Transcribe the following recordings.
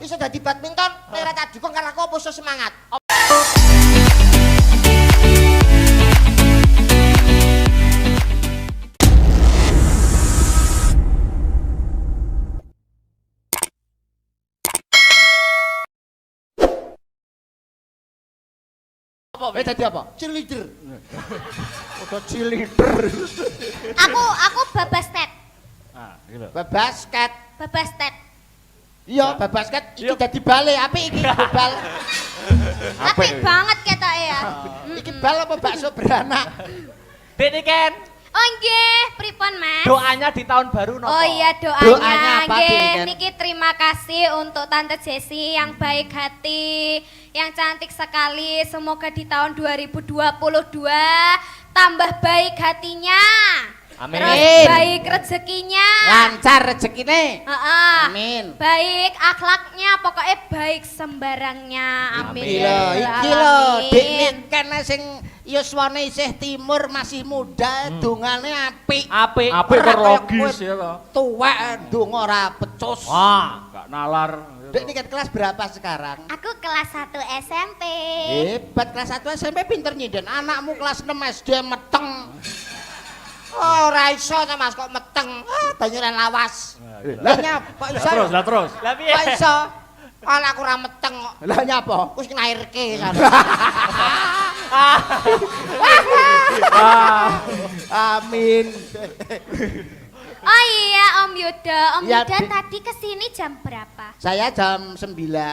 iso dadi badminton, nek ora tak dukung karo aku apa iso semangat. Apa? Dadi apa? Cheerleader. Udah cheerleader. Aku babasket. Ah, gitu. Babasket. Babasket. Iya, babasket iki dadi bale, apik iki bal. Apik banget ketoke ya. Iki bal apa bakso beranak? Dek Niken, Oh nggih, pripun Mas? doanya di tahun baru nopo? Oh iya Doanya doanya apa, nggih. Dik? Niki terima kasih untuk Tante Jessi yang baik hati, yang cantik sekali. Semoga di tahun 2022 tambah baik hatinya. Amin. Terus baik rezekinya. Lancar rezekine. Heeh. Amin. Baik akhlaknya, pokoknya baik sembarangnya. Amin. Iki ya lho, Rabbal iki lho, alamin. Dik Niken sing yuswane isih timur masih muda, dongane apik. Apik. Apik Ora kok kaya logis kowe ya toh. Tuwek donga ora pecus. Wah, Gak nalar. Dik Niken kelas berapa sekarang? Aku kelas 1 SMP. Hebat, kelas 1 SMP pinter nyinden. Anakmu kelas 6 SD meteng. Oh, ora iso ta Mas kok meteng. Ah, banyuran lawas. Lah nyapa kok iso? Lah terus. lah piye? Kok iso? Anakku ora meteng kok. Lah nyapa? Wis nglairke kan. Amin. Oh iya Om Yuda, Ya, Dik. tadi kesini jam berapa? Saya jam 9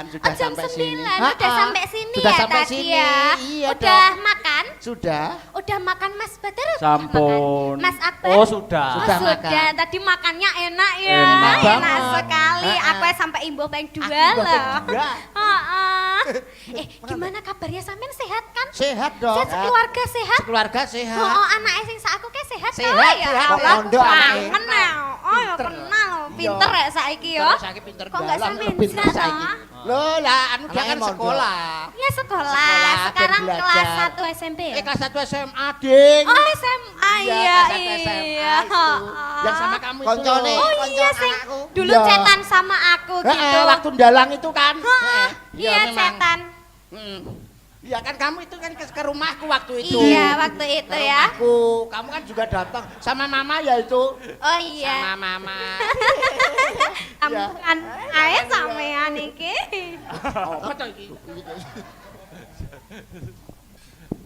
sudah Oh jam sampai 9, sini. udah Ha-ha. sampai sini Sudah ya sampai tadi sini. ya? Iya Udah dong. makan? Sudah. Udah makan Mas Badar? Sampun. Makan. Mas Akbar? Oh sudah. Oh, Sudah sudah. makan. Tadi makannya enak ya. Enak banget. sekali. Ha-ha. Aku sampai imbuh peng dua Aku imbuh loh. peng dua. Heeh. Gimana kabarnya sampean sehat kan? Sehat dong. Sehat sekeluarga sehat? Keluarga sehat. Oh, anaknya sing aku ke sehat Sehat, toh ya. sehat. Allah, Pondok anaknya. kenal. Oh, ya Pinter. kenal. Pinter ya saiki ya. Terus saiki pinter Kok nggak dalan, sampean pinter bisa, saiki. toh? Loh lah, anu dia Anaknya kan mondok. sekolah. Ya sekolah. Sekolah, Sekarang biar kelas belajar. 1 SMP ya? Kelas 1 SMA, Ding. Oh SMA iya kelas 1 SMA iya. itu. Yang sama kamu itu. Koncone. loh. Oh Konco iya sing anakku. dulu Iya. cetan sama aku gitu. Waktu dalang itu kan. Heeh, Iya, iya memang. cetan. Iya kan kamu itu kan ke rumahku waktu itu. Iya waktu itu Ke ya. rumahku. Kamu kan juga datang sama mama ya itu. Oh iya. Sama mama. Tambukan ae sampean iki. Oh, betul iki.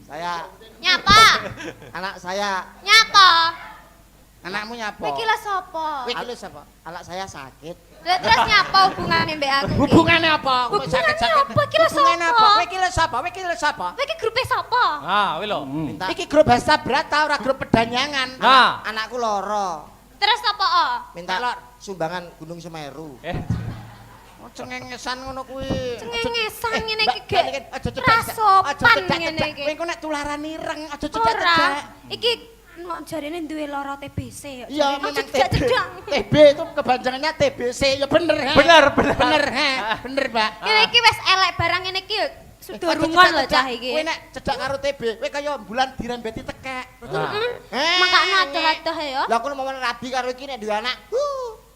Saya Nyapa? anak saya Nyapa? Anakmu nyapa? Kowe iki lho sapa? Kowe iki lho sapa? anak saya sakit. Lah terus nyapa hubungane mbek aku? iki? Hubungannya apa? Kowe Hubungannya sakit-sakit. apa? Iki lho Hubungannya sapa? apa? Kowe iki lho sapa? Kowe iki lho sapa? Kowe iki grupe sapa? Ah, wih lo. Minta Iki grup hasta berat ta ora grup pedanyangan. Nah, anakku loro. Terus apa? Oh? Minta Lor. sumbangan Gunung Semeru. Oh, cengengesan ngono kuwi. Cengengesan Eh, ngene Mbak, iki gek. Mbak, aja cedak. Ra sopan Aja cedak, ngene cedak. iki. Kowe engko nek tularan ireng, aja Ora. cedak-cedak. Iki jarene duwe lara TBC ya. Iya, Jarene memang cedak-cedak. TB itu kepanjangannya TBC. Ya bener, he. Bener, bener. Bener, he. Bener, Mbak. Kene iki wis elek barang ngene iki ya. Sudah Aja rungon lho cedak-cedak. cah iki. Kowe nek cedak karo TB, kowe kaya bulan dirembeti tekek. Nah. Makane adoh-adoh ya. Lah aku mau rabi karo iki nek duwe anak.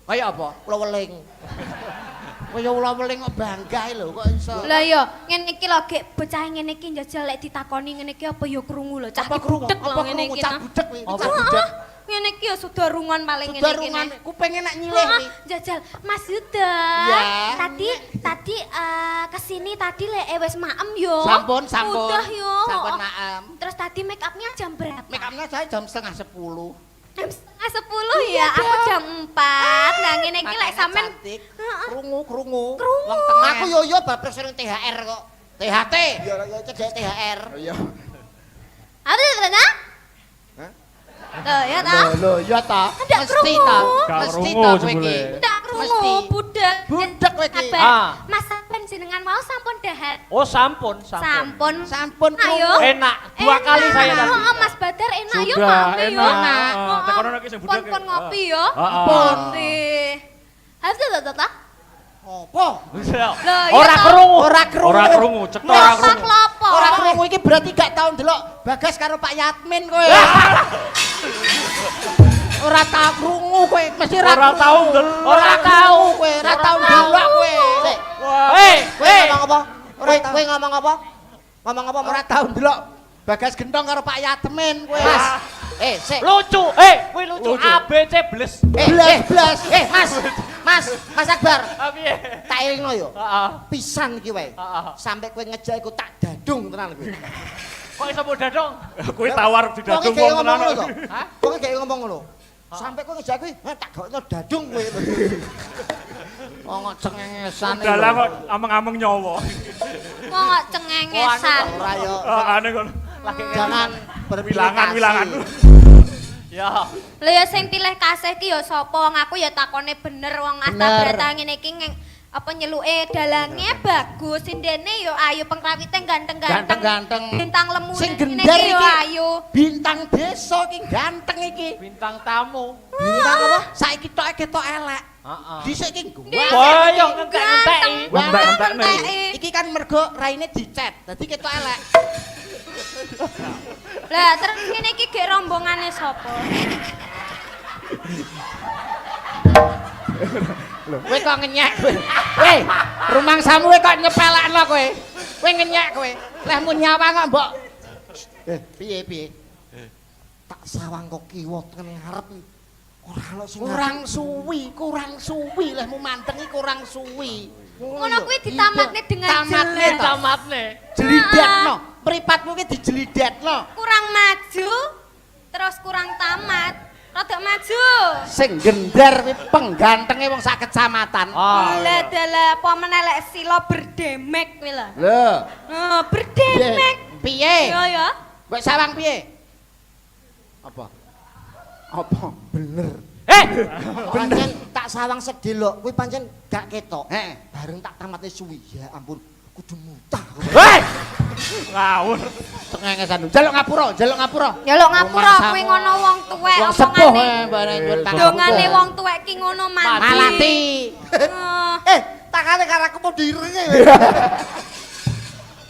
Kaya apa? Kula weling. Kaya ula weling kok bangga lho kok iso. Lah ya, ngene iki lho gek bocah ngene iki njajal lek ditakoni ngene iki apa ya krungu lho. Cah Apa iki krungu? budek lho Apa ngene krungu? iki. Cah nah. budek kuwi, Apa? cah budek. Ngene iki ya sudah rungon paling ngene Sudah iki. rungan, nek. ku pengen nak nyilih Wah, nih. jajal Mas Yuda. Ya. Tadi kesini tadi lek wis maem yo. Sampun, sampun. Udah yo. Sampun maem. Terus tadi make upnya jam berapa? Make upnya saya jam setengah 10. Jam setengah 10 ya. Aku jam 4. Nah ngene iki lek Makanya sampean cantik. Krungu, krungu. Krungu. Wong tengah. Aku yo bab sering THR kok. THT. Iya, iya, Cedek THR. Iya. Ada ternyata? Hah? Tuh ya toh. Loh, iya ta. Ndak Mesti krungu. ta. Gak Mesti krungu ta kowe jebule. iki. Ndak krungu Mesti. budek. Budek kowe iki. Kabar. Ah. Mas sampean jenengan mau sampun dahar. Oh sampun, sampun. Sampun. Sampun Ayo. krungu. Enak, dua kali saya tadi. Oh, Mas Badar enak yo Sudah, ngopi yo. enak. Oh, Tekono lagi sing budek. Pon ngopi yo. Heeh. Nggih. Harus ta. Apa? iya Ora toh. krungu. Ora krungu. Ora krungu, cek ora Lopak krungu. lopo. Ora krungu iki berarti gak tau ndelok Bagas karo Pak Yatmin kowe. Ora tau krungu kowe, mesti Ora tau ndelok. Ora tau kowe, ora tau ndelok kowe. Sik. Wah. Kowe ngomong apa? Ngomong apa ora tau ndelok Bagas Gentong karo Pak Yatemin kowe. Mas. Sik. Lucu. Kuwi lucu. A B C bles. Blas. Mas Akbar. Piye? Tak elingno yo. Heeh. Pisan iki wae. Heeh. Sampai kowe ngejak iku tak dadung tenan kowe. Kok iso padha dong? Kuwi tawar di Wong dadung iki wong ngomong tenan. ngono to. Hah? Wong iki ngomong ngono. Sampai kowe ngejak kuwi tak gawekno dadung kowe. Wong cengengesan iki. Dalah kok ameng-ameng nyawa. Wong kok cengengesan. Ora yo. Ane kon. Lagi Jangan berbilangan Wilangan. Ya. Lha ya sing pilih kasih ki ya sapa? Wong aku ya takone bener wong Astabrata ngene iki apa nyeluke dalange bagus, sindene yo ayu, pengrawite ganteng-ganteng. Ganteng-ganteng. Bintang lemu Sing ngene gendar iki yo iki. ayu. Bintang desa iki ganteng iki. Bintang tamu. Bintang apa? Saiki tok ketok elek. Heeh. Dhisik iki Wah, yo ngentek-ngenteki. Ganteng-ganteng. Iki kan mergo raine dicet, dadi ketok elek. Lah terus ngene iki gek rombongane sapa? Kowe kok ngenyek kowe. Weh, rumangsamu kowe kok nyepelekno kowe. Kowe ngenyek kowe. Lehmu nyawa kok mbok. Piye? Tak sawang kok kiwa teng ngarep. Ora ono sing kurang suwi lehmu manteng iki kurang suwi. Ngono kuwi ditamatne dengan jelek. Tamatne. Jelidetno. Mripatmu ki dijelidetno. Kurang maju, terus kurang tamat. Rada maju. Sing gendar kuwi penggantenge wong sak kecamatan. Lah dalah apa menelek sila berdemek kuwi lho. Lho, Berdemek. piye? Ya. Kowe sawang piye? Apa? Bener. Pancen tak sawang sedelo, kuwi pancen gak ketok. Bareng tak tamatne suwi. Ya ampun, kudu mutah. Hei! Ngawur. Cengengesan. Jaluk ngapura. Jaluk ngapura kuwi ngono wong tuwek Wong sepuh omongane. bareng nyuwun kang. Dongane wong tuwek ki ngono Malati. Takane karo aku mau direnge.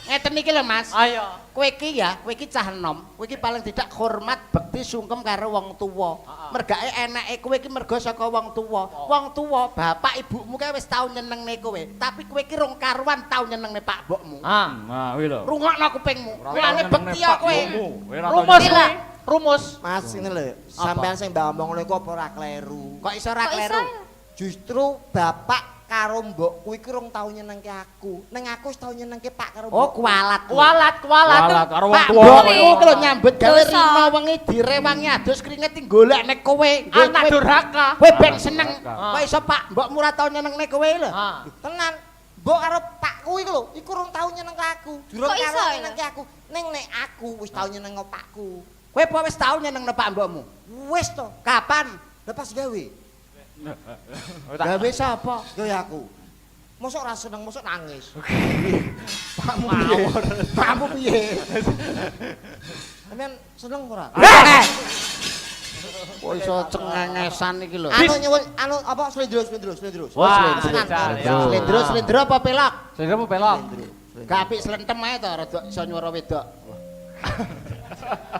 Ngeten iki lho Mas. Ayo. Kowe iki cah enom, kowe iki paling tidak hormat, bekti, sungkem karo wong tuwa. Mergake eneke kowe iki mergo saka wong tuwa. Wong tuwa, bapak ibumu kae wis tau nyenengne kowe, tapi kowe iki rong karuan tau nyenengne pak mbokmu. Nah, kuwi lho. Rungokno kupingmu. Mulane bekti ya kowe. Rumus kuwi. Rumus. Mas ngene lho, sampean sing mbak omong lho kok ora kleru. Kok iso ora kleru? Justru bapak karo mbokku iki rong tau nyenengke aku. Ning aku wis tau nyenengke pak karo mbok. Oh, kualat. Kualat karo wong Pak tuwa. mbokku lho nyambut gawe rino wengi direwangi adus keringet golekne kowe. Anak durhaka. Kowe ben seneng. Kok iso pak mbokmu ora tau nyenengne kowe lho. Tenan. Mbok karo pakku iki lho, iku rong tau nyenengke aku. Durung karo nyenengke aku. Ning nek aku wis tau nyenengke pakku. Kowe apa wis tau nyenengne pak mbokmu? Wis to. Kapan? Lepas gawe. Gawe sapa? Gawe aku. Mosok ora seneng, mosok nangis. Pakmu ngawur. Pakmu piye? Sampeyan seneng ora? Kok iso cengengesan iki lho. Anu nyuwun anu apa slendro. Wah, Slendro apa pelak? Slendro apa pelak? Gak apik slentem ae to rada iso nyuara wedok.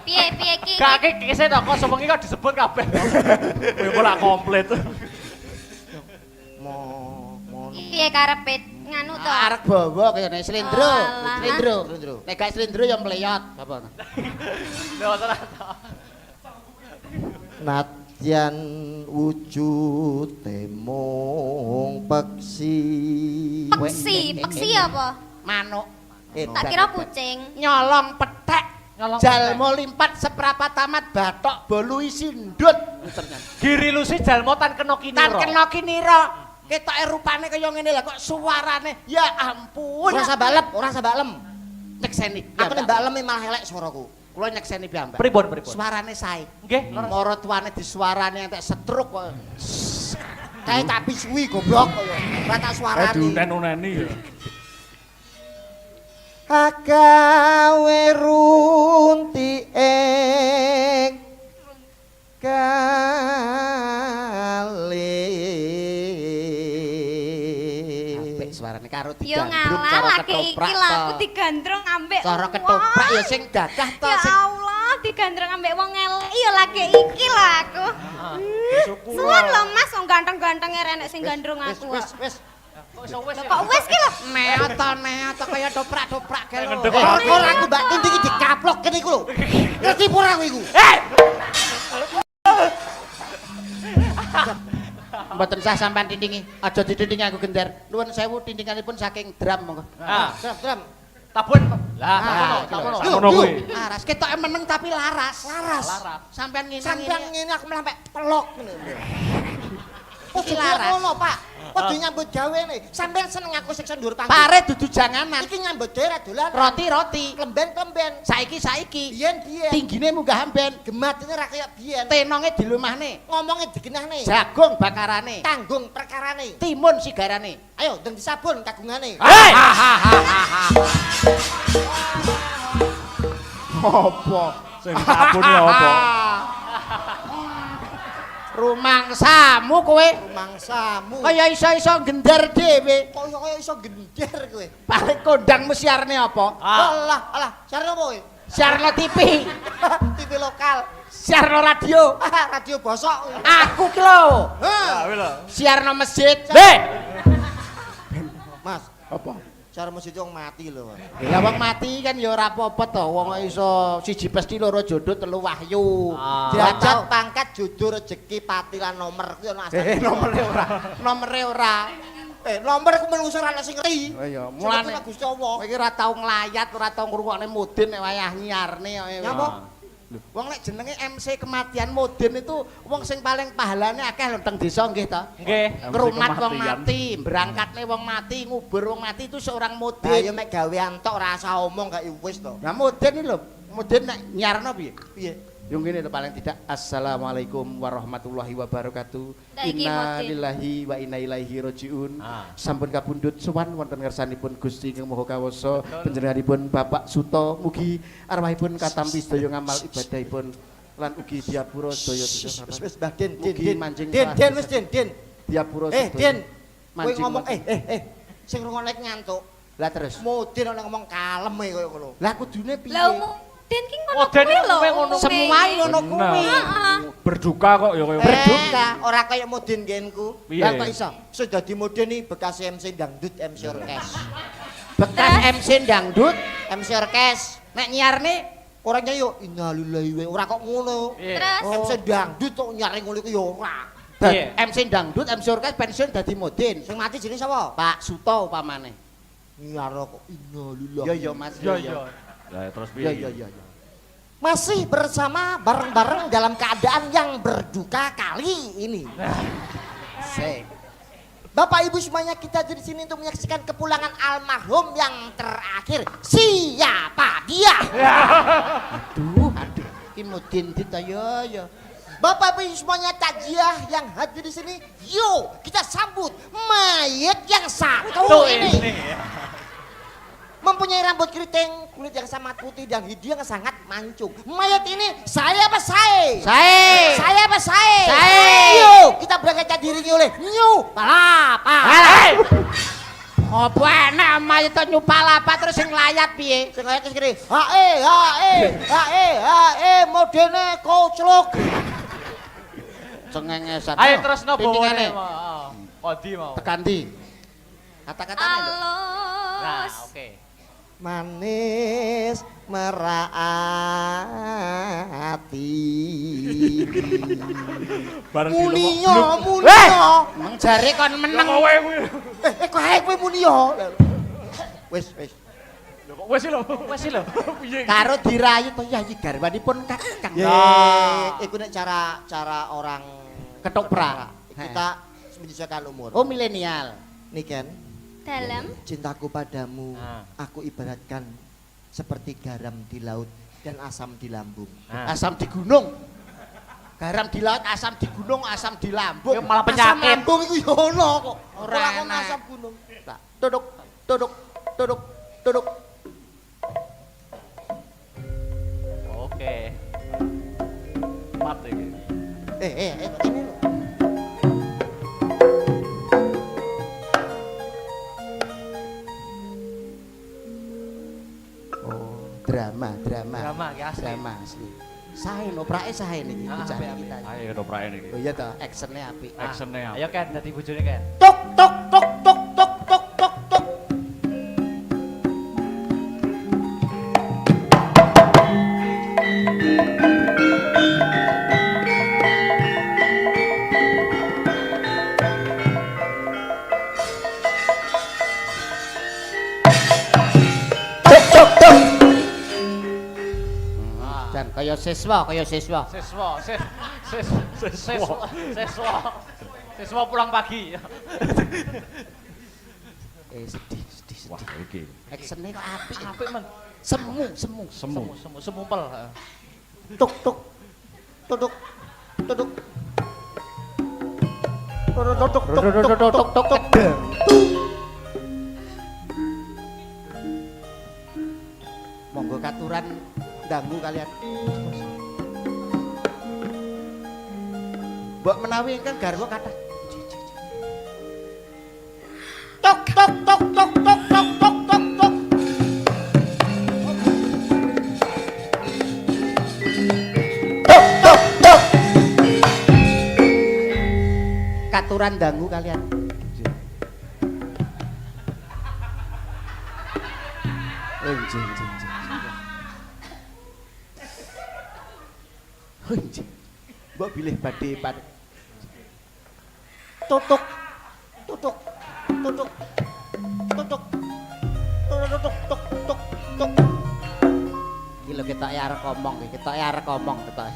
Piye ki? Gak kese to kok sewengi kok disebut kabeh. Kowe ora komplit. Piye karepe nganu to? Arek bawa kaya slendro. Alah. Nek gak slendro ya mleyot apa. Lho tenan to. Nadyan wujude mung peksi. Peksi apa? Manuk. Tak kira kucing. Nyolong pethek. Jalmo limpat seprapat tamat batok bolu isi ndut. Giri lusi jalmo tan kena kinira. Tan kena kinira. Ketoke rupane kaya ngene lah kok suarane. Ya ampun. Ora sabalem. Nyekseni. Aku nek mbalem malah elek swaraku. Kula nyekseni piyambak. Pripun? Suarane sae. Nggih. Mara tuane disuarane entek setruk kok. Kae tapi suwi goblok kaya. Ora tak suarane. Diunen-uneni ya. Agawe runti ing kali apik suarane karo Yo digandrung ngalah cara lagi iki ketoprak lah to. aku digandrung ambek. Cara ketoprak ya sing gagah to Ya sing Allah, digandrung ambek wong elek ya lagi iki lah aku. Suwun lho Mas, wong ganteng-gantenge renek sing gandrung aku. wis Kok wis ki lho? neoto kaya ketoprak-toprak kae lho. Ngendek. Ora aku Mbak Tundi iki dikaplok kene iku lho. Ngerti apa ora kowe iku? Mboten sah sampean tindingi. Aja ditindingi aku gender. Nuwun sewu tindinganipun saking drum monggo. Drum. Tabun. Lah, tak ngono. Ngono kuwi. Laras ketoke meneng tapi laras. Laras. Sampean ngene aku mlampek pelok ngene. Kudu ngono, Pak. Kudu nyambut gawe nih. Sampean seneng aku siksa ndur panggung. Pare dudu janganan. Iki nyambut gawe dolan. Roti-roti, klemben-klemben. Saiki. Biyen. Tinggine munggah amben. Gematine ra kaya biyen. Tenonge dilumahne. Ngomonge digenahne. Jagung bakarane. Tanggung perkarane. Timun sigarane. Ayo ndeng disabun kagungane. Apa? Sing sabune apa? Rumangsamu kowe. Rumangsamu. Kaya iso-iso gender dhewe. Kaya iso gender kowe. Paling kondang siarane apa? Alah, siarane apa kowe? Siarno TV. TV lokal. Siarno radio. Radio bosok. Aku ki lho. Ha, kuwi lho. Siarno masjid. Mas, apa? Cara masjid wong mati lho. Lah wong mati kan ya ora apa-apa to. Wong iso siji pesti loro jodoh telu wahyu. Derajat pangkat jodoh rezeki pati lan nomor kuwi ana asal. Nomere ora. Nomor ku menungso ora ana sing ngerti. Oh iya, mulane Gusti Allah. Kowe iki ora tau nglayat, ora tau ngrungokne mudin nek wayah nyiarne kok. Napa? Wong nek jenenge MC kematian mudin itu wong sing paling pahalane akeh lho teng desa nggih to. Nggih. MC Ngrumat wong kematian. mati, berangkatne wong mati, ngubur wong mati itu seorang mudin. Ya mek gawean tok ora usah omong gak wis to. Nah mudin iki lho, mudin nek nyarno piye? Piye? Yo ngene lho paling tidak Assalamualaikum warahmatullahi wabarakatuh. Inna lillahi wa inna ilaihi rajiun. Sampun kapundhut sowan wonten ngersanipun Gusti Kang Maha Kawasa panjenenganipun Bapak Suto mugi arwahipun katampi sedaya ngamal ibadahipun lan ugi diapura sedaya dosa. Wis Mbah Den wis Den. Diapura sedaya. Den. Kowe ngomong sing rungokne ngantuk. Lah terus. Mudin ana ngomong kalem koyo ngono. Lah kudune piye? Den ki ngono kuwi lho. Semua ngono kuwi. Berduka kok ya koyo. Berduka, ora kaya mudin genku. Lah kok iso? Iso dadi mudin iki bekas MC dangdut, MC orkes. Bekas MC dangdut, MC orkes. Nek nyiarne ora nyanyi yo innalillahi wa ora kok ngono. MC dangdut kok nyari ngono iku yo ora. MC dangdut, MC orkes pensiun dadi mudin. Sing mati jenenge sapa? Pak Suto upamane. Nyaro kok innalillahi. Yo Mas. Yo. Lah terus piye? Ya. Masih bersama bareng-bareng dalam keadaan yang berduka kali ini. Bapak Ibu semuanya kita di sini untuk menyaksikan kepulangan almarhum yang terakhir. Siapa dia? Aduh. Ki mudin dit ya. Bapak Ibu semuanya takziah yang hadir di sini. Yuk kita sambut mayat yang satu ini. Mempunyai rambut keriting, kulit yang sangat putih dan hidung yang sangat mancung. Mayat ini saya apa saya? Saya apa saya? Yuk kita berangkat diringi oleh Nyu Palapa. Apa enak mayat Nyu Palapa terus sing layat piye? Sing layat terus gini. Modene koclok. Cengengesan. Ayo terus nopo ngene. Kodi mau. Tekan ndi? Kata-katane lho. Nah, oke. Manis meraati Bareng Munio Mang jare kon meneng kowe kuwi. Kok ae kowe Munio Wis Kok wis lho. Piye iki? Karo dirayu to ya iki garwanipun Kakang iku nek cara orang ketoprak kita menyesuaikan umur. Oh milenial Niken Dalam cintaku padamu, aku ibaratkan seperti garam di laut dan asam di lambung. Asam di gunung, garam di laut, asam di gunung, asam di lambung. Malah penyakit. Asam lambung itu yono kok. Orang asam gunung. Duduk. Oke. Mati. Ini loh. Drama asli. Sae oprake sae niki bocah kita. Ayo oprake niki. Oh iya to, aksine apik. Aksine apik. Ayo Ken dadi bojone Ken. Tok. Kaya siswa. Siswa pulang pagi. Sedih. Wah, iki. Aksene kok apik. Apik men. Semu. Pel. Tuk. Tuduk. Tuk. Monggo katuran dangu kalian. Mbok menawi ingkang garwa kathah. Tuk. Katuran dangu kalian. Mbok bilih badhe tutuk. Iki lho ketok arek ngomong, ketok.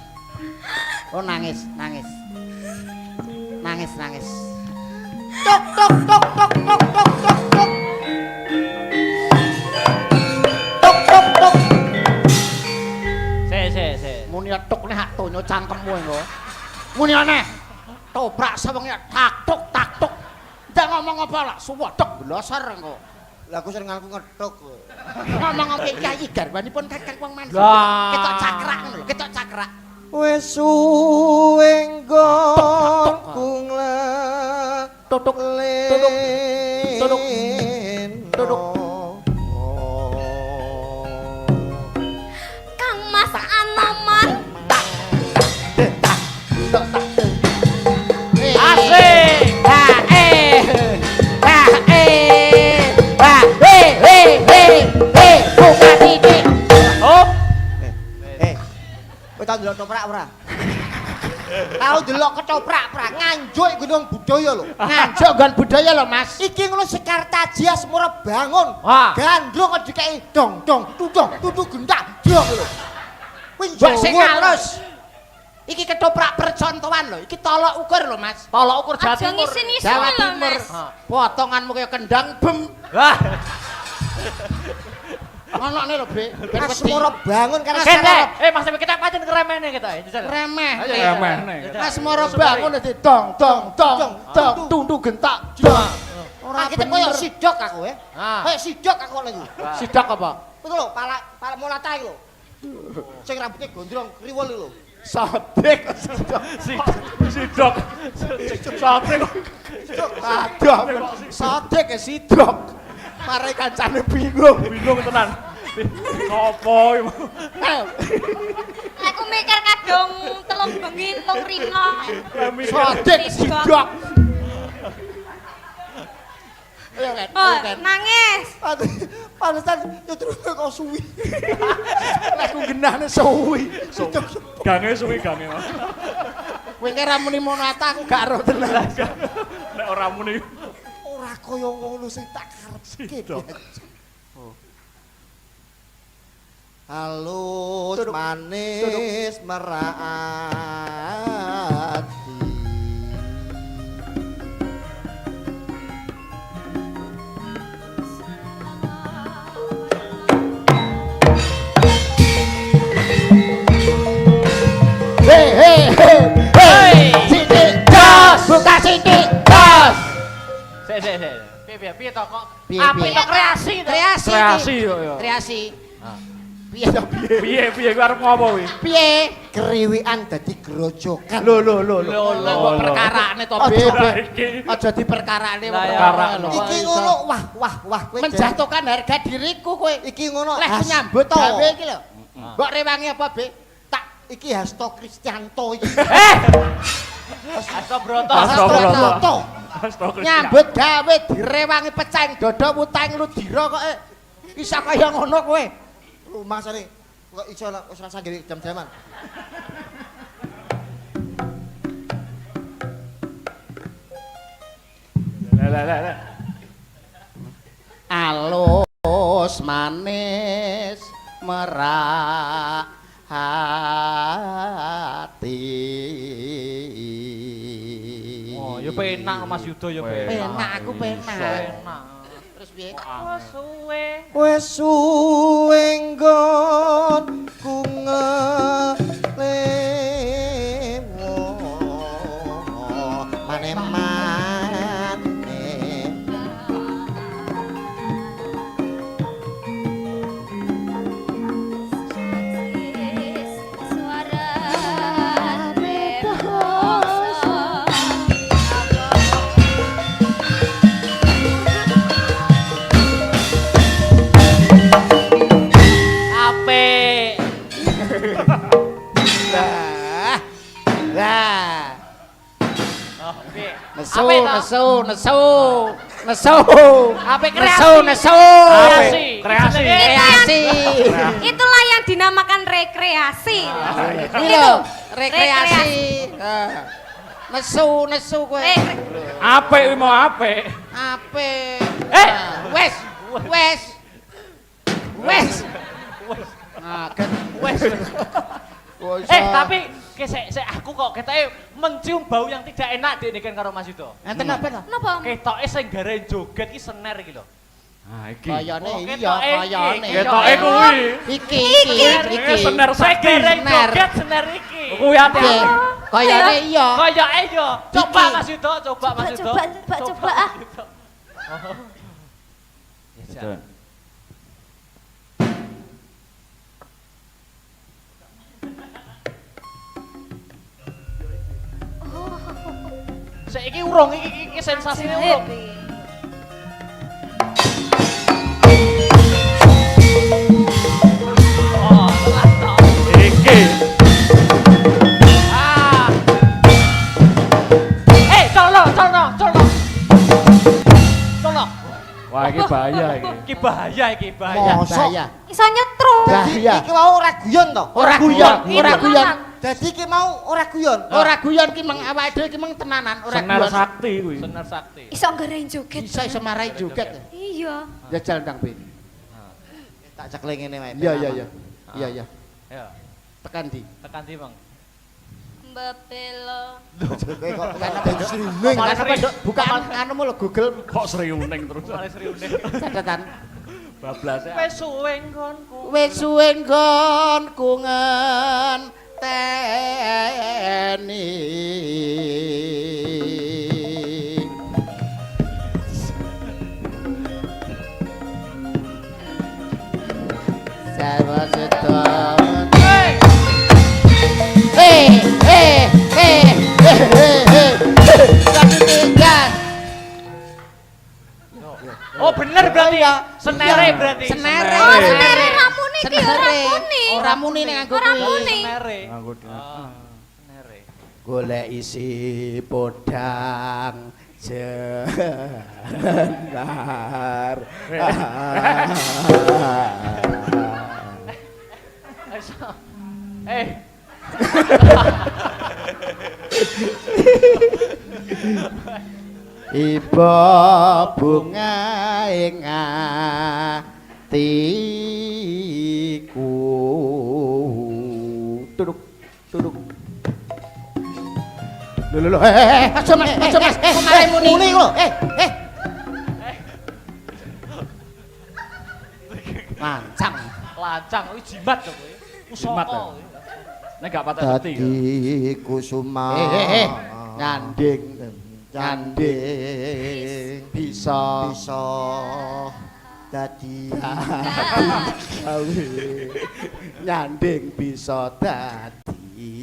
Oh nangis. Tuk. Muni tuk nek hak tonyo cangkemmu engko. Muni aneh. Toprak sewengi tak tuk. Ndak ngomong apa lak suwedeg blosor engko. Lah aku sering ngaku ngethuk. Ngomong oke Kyai garwanipun Kakang Wong Mansur. Ketok cakrak ngono lho, ketok cakrak. Wis suwe nggonku tutuk. Kang Mas Anoman. Asik. Buka titik. Hop. Kowe tau ndelok toprak ora? Tau ndelok ketoprak ora? Nganjuk gunung budaya lho. Nganjuk nggon budaya lho, Mas. Iki ngono Sekartajias murah bangun. Gandrung kok dikeki dong tutu gendak dong lho. Kuwi sing halus. Iki ketoprak percontohan lho, iki tolok ukur lho, Mas. Tolok ukur Jawa Aja Timur. ngisi-ngisi Jawa lho, Timur. Mas. Potonganmu kaya kendang bem. Wah. Onokne lho, Bre. Asmara bangun karena Mas kita pancen ngremehne kita. remeh. Mas Asmara bangun dadi dong tundu gentak. Ora kita koyo sidok aku Kayak sidok aku lagi. Sidak apa? Itu lho, pala mulata iki lho. Sing rambutnya gondrong kriwel lho. Sidok. Aduh, sadek ya sidok. Mare kancane bingung tenan. Sopo iki? Aku mikir kadung telung bengi, telung rino. sadek sidok. Ayo kan. Nangis. Panesan nyutruk kok suwi. Lek ku genahne suwi. Gange suwi gange. Kowe ki ra muni monata aku gak ero tenan. Nek ora muni Ora kaya ngono sing tak karepke. Halus manis meraati. Hei, Siti, jos, buka Siti, jos. Piye to kok? Apik to kreasi. Kreasi. Piye to Piye kuwi arep ngopo kuwi? piye? Kriwikan dadi grojokan. Lho. Perkarane to, Be. Aja diperkarane perkara. Iki ngono, wah kowe menjatuhkan harga diriku kowe. Iki ngono, lek nyambut gawe iki lho. Mbok rewangi apa, Be? Tak iki Hasto Kristianto iki. Hasto Broto. Nyambut gawe direwangi peceng dodo wutang ludira kok bisa kaya ngono kowe. Rumah sare kok iso wis rasa nggih jam-jaman. Lah. Alus manis merah Mas Yudo ya Penak aku penak. Penak. Terus piye? Wes suwe nggonku ngelemo mane-mane suara bebas. Apik. Lah. Lah. Oh, piye? Nesu, Apik toh? nesu. Nesu. Apik Nesu, kreasi. nesu. Apik. Kreasi. Kreasi. Itulah yang dinamakan rekreasi. Ini lho, rekreasi. Nesu kowe. Apik kuwi mau apik. Apik. Wes. Nah, kan Wes. Tapi aku kok ketoke mencium bau yang tidak enak dek kan karo Mas Yudo. enten apa to? Napa? Ketoke sing gare joget ki sener iki lho. Ah iki. Kayane Oh, iya, ketoke kayane. iki. Ketoke kuwi. Iki. Sener saiki. Gare joget sener iki. Kuwi ati-ati. Kayane iya. Kayake yo. Coba Iki. Mas Yudo, coba Mas Yudo. Coba ah. Mas Yudo. Oh. Ya, Betul. Saiki urung iki sensasine urung. Oh, telat toh. Iki. Ah. Colok. Wah iki bahaya iki. Iki bahaya. Mosok. Iso nyetrum. Bahaya. Iki mau ora guyon to? Ora guyon. Dadi iki mau ora guyon. Ora guyon ki meng awake dhewe ki meng tenanan, ora Sener guyon. sakti kuwi. Sener sakti. Iso ngerain joget. Iso marai joget. Iya. Jajal ndang Ben. Tak cekle ngene wae. Iya. Ayo. Tekan di. Tekan ndi, Bang? Mbapelo. Kowe kok tekan apa streaming? Malah Kan apa sering. Dok? Bukaan anumu lho Google Kok seriuning terus. Males riune. catatan. Bablas ya. Wes suwe nggonku. Wis suwe nggonku ngenteni. Sarwa setahun. Satu tiga. Oh, bener berarti ya. Senere berarti. Senere. Oh, senere ramune iki ora muni. Ora muni ning aku Ora kuwi. muni. Senere. Nganggo Senere. Golek isi podang jengar. Iba bunga ing atiku. Duduk. Lho. Aja Mas. Kok malah muni lho. Lancang kuwi jimat lho kuwi. Jimat, Pusaka. ya? Nek gak patah hati. Dadi kusuma nyanding bisa dadi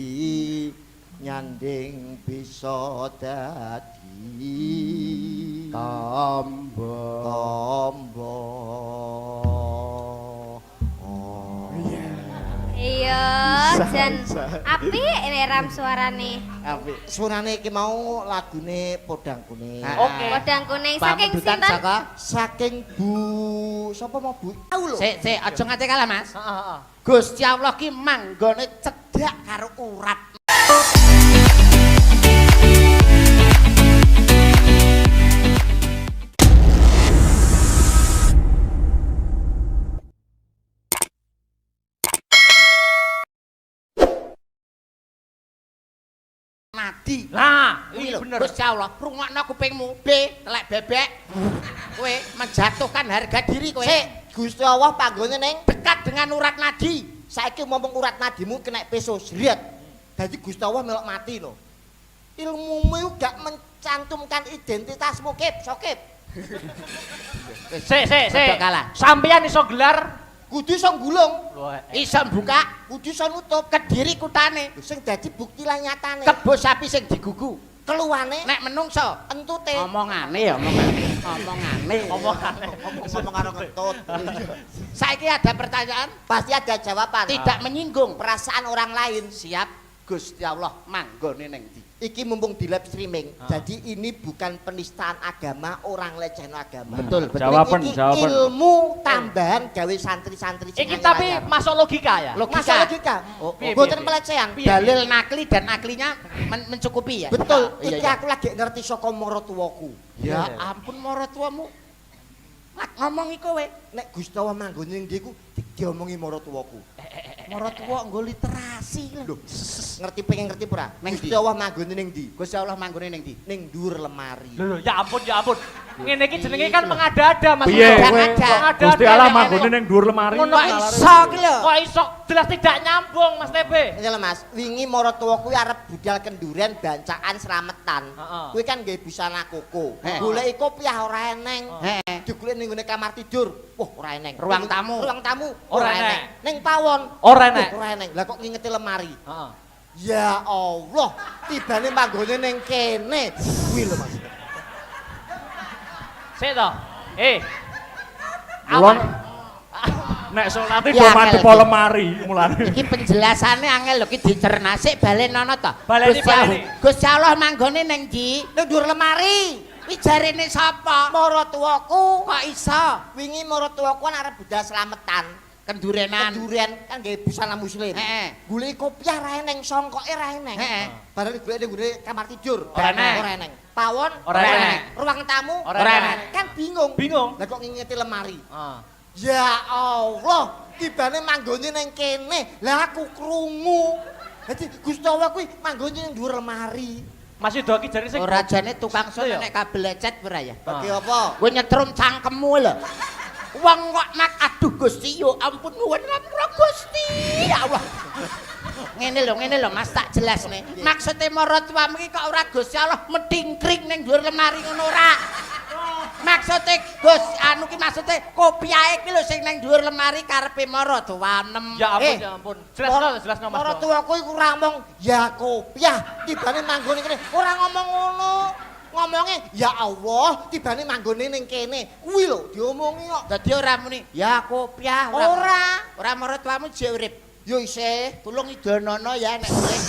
nyanding bisa dadi tombo. Iya, jan apik ram suarane. Apik. Suarane iki mau lagune Podang Kuning. Oke. Podang kuning saking Pamendutan sinten? saking Bu sapa mau Bu? Tahu lho. Sik, aja ngate kalah, Mas. Heeh. Gusti Allah ki manggone cedhak karo urat. nadi. Lah, Kuwi iki lho, bener. Gusti Allah, rungokno kupingmu. B, telek bebek. Kowe menjatuhkan harga diri kowe. Sik, Gusti Allah panggone ning dekat dengan urat nadi. Saiki ngomong urat nadimu kena peso jret. Dadi Gusti Allah melok mati lho. Ilmumu iku gak mencantumkan identitasmu, Kip, Sokip. Sik. kalah. Sampeyan iso gelar Kudu iso nggulung, iso buka, kudu iso nutup kediri kutane. Sing dadi bukti lan nyatane. Kebo sapi sing digugu. Keluwane nek menungso entute. Omongane. Ngomong karo kentut. Saiki ada pertanyaan, pasti ada jawaban. Tidak menyinggung perasaan orang lain. Siap, Gusti Allah manggone ning ndi? Iki mumpung di live streaming. Jadi ini bukan penistaan agama, orang lecehno agama. Betul. Iki Jawaban. ilmu tambahan gawe santri-santri. iki tapi masuk logika ya. Masuk logika. Piye, Boten piye? pelecehan. Piye, Dalil nakli dan naklinya mencukupi ya. Betul. Iki aku lagi ngerti saka maratuwaku. Ya ampun maratuwamu. Ngomongi kowe. Nek Gusti Allah manggone ning ndi ku diomongi maratuwaku. Maratuwa nggo literasi lho. Ngerti pengen ngerti ora? Gusti Allah manggone ning ndi? Gusti Allah manggone ning ndi? Ning dhuwur lemari. Lho, ya ampun. Ngene iki jenenge kan mengada-ada Mas. Piye kowe? Mengada-ada. Gusti Allah manggone ning dhuwur lemari. Ngono iso ki lho. Kok iso jelas tidak nyambung Mas TB. Iya lho Mas, wingi maratuwa kuwi arep budal kenduren bancakan slametan. Kuwi kan nggih busana koko. Goleki kopiah ora eneng. Digoleki ning ngene kamar tidur. Wah, ora eneng. Ruang tamu Ora enek. Ning pawon Ora enek. Ora eneng. Lah kok ngingeti lemari. Heeh. Ya Allah, tibane manggone ning kene. Kuwi lho Mas. Sik to. Mulane nek salate Ya, do mandhep angel. lemari mulane. Iki penjelasane angel lho, iki dicerna sik balenono to. Baleni. Gusti Allah manggone ning ndi? Ning dhuwur lemari. Kuwi jarene sapa? Maratuwaku. Kok iso? Wingi maratuwaku arep budal slametan. Kendurenan kan nggih busana muslim. Goleki kopiah ra eneng, songkoke ra eneng. Bareng goleki ning kamar tidur. Ora eneng. Pawon Ora enek. Ruang tamu Ora enek. Kan bingung. Lah kok ngingeti lemari. Ya Allah, tibane manggone ning kene. Lah aku krungu. Dadi Gusti Allah kuwi manggone ning dhuwur lemari. Mas Yudo iki jare sing Ora jane tukang sun Ya. nek kabel lecet ora ya? Bagi apa? Kowe nyetrum cangkemmu lho. Wong kok nak aduh Gusti yo ampun nuwun ngapura Gusti. Ya Allah. Ngene lho Mas tak jelasne. Maksude maratuwamu iki kok ora Gusti Allah medingkring ning dhuwur lemari ngono ora. Maksude Gus anu ki maksude kopiahe ki lho sing ning dhuwur lemari karepe maratuwanem. Ya ampun. Jelasno Mas. Maratuwaku iku ora ngomong ya kopiah tibane manggone kene. Ora ngomong ngono. Ngomongnya ya Allah tibane manggone ning kene. Kuwi lho diomongi kok. Dadi ora muni ya kopiah. Ora maratuwamu jek urip. Yo isih, tulung idonono ya nek urip.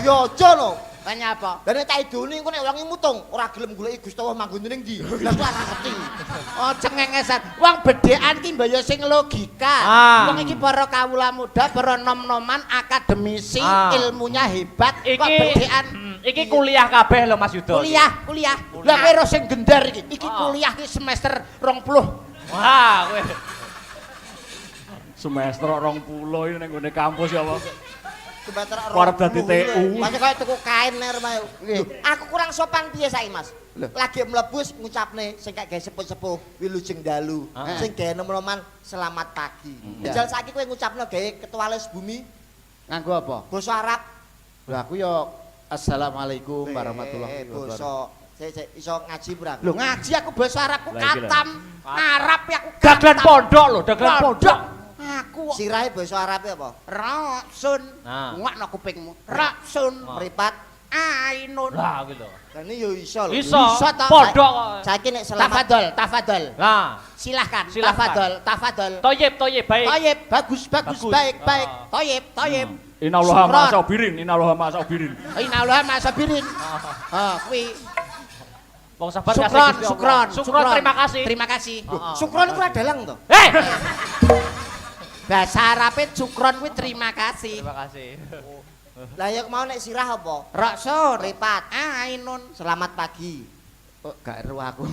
Ya aja lho. Tanya apa? Lah nek tak idoni engko nek wangi mutung ora gelem goleki Gusti Allah manggone ning ndi. Lah kok ora ngerti. Oh cengengesan. Wong bedhekan ki mbaya sing logika. Wong iki para kawula muda, para nom-noman akademisi, ilmunya hebat. Kok bedhekan Iki kuliah kabeh lho Mas Yudo. Kuliah. Lah kowe ro sing gendar iki. Iki kuliah ki semester 20. Wah, kowe. Semester 20 ini ning ngene kampus ya Allah. Semester 20. Arep dadi TU. Masih kaya tuku kain remae. Aku kurang sopan piye saiki Mas? Lagi mlebu ngucapne sing kaya sepuh-sepuh wilujeng dalu. Sing gawe nom-noman selamat pagi. Jal saiki kowe ngucapno gawe ketua les bumi nganggo apa? Basa Arab. Lah aku yo assalamualaikum warahmatullahi wabarakatuh. Sik iso ngaji ora? Lho ngaji aku basa Arab ku katam. Arab aku Dagelan pondok lho, dagelan pondok. Aku sirahe basa Arabe apa? Raksun. Ngakno kupingmu. Raksun. Mripat ainun. Lah kuwi lho. Lah ini yo iso lho. Iso ta. pondok kok. Saiki nek selamat tafadhol. Lah, Silahkan. Silahkan. Tafadhol. Toyib baik. Toyib, bagus, baik. Toyib. Innallaha ma'asabirin. Innallaha ma'asabirin. Kuwi Wong sabar Sukron. Terima kasih. Terima kasih. Sukron iku adalang to. Bahasa Arabe sukron kuwi terima kasih. Terima kasih. Lah ya mau nek sirah apa? Raksun, ripat, ainun, selamat pagi. Oh, gak eruh aku.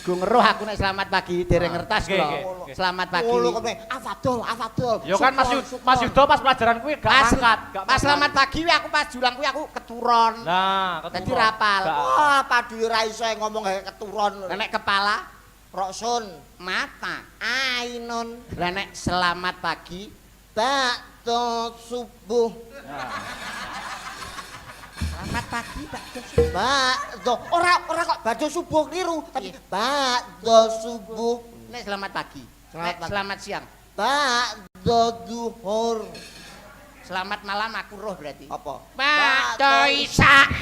Gue ngeruh aku nek selamat pagi dereng ngertas kula. Selamat pagi. Oh, lho kene afadol. Yo kan Mas Yudo pas pelajaran kuwi gak angkat. Pas selamat pagi aku pas julang kuwi aku keturon. Nah, Dadi rapal. Wah, padu ora iso ngomong kayak keturon. Nek kepala Roksun, mata. ainun, Lah nek selamat pagi bakdo subuh. selamat pagi Bakdo, ora kok bakdo subuh keliru, tapi bakdo subuh. nek selamat pagi. Selamat Nek pagi. selamat siang. Bakdo duhur. Selamat malam aku roh berarti. Apa? Bakdo isak.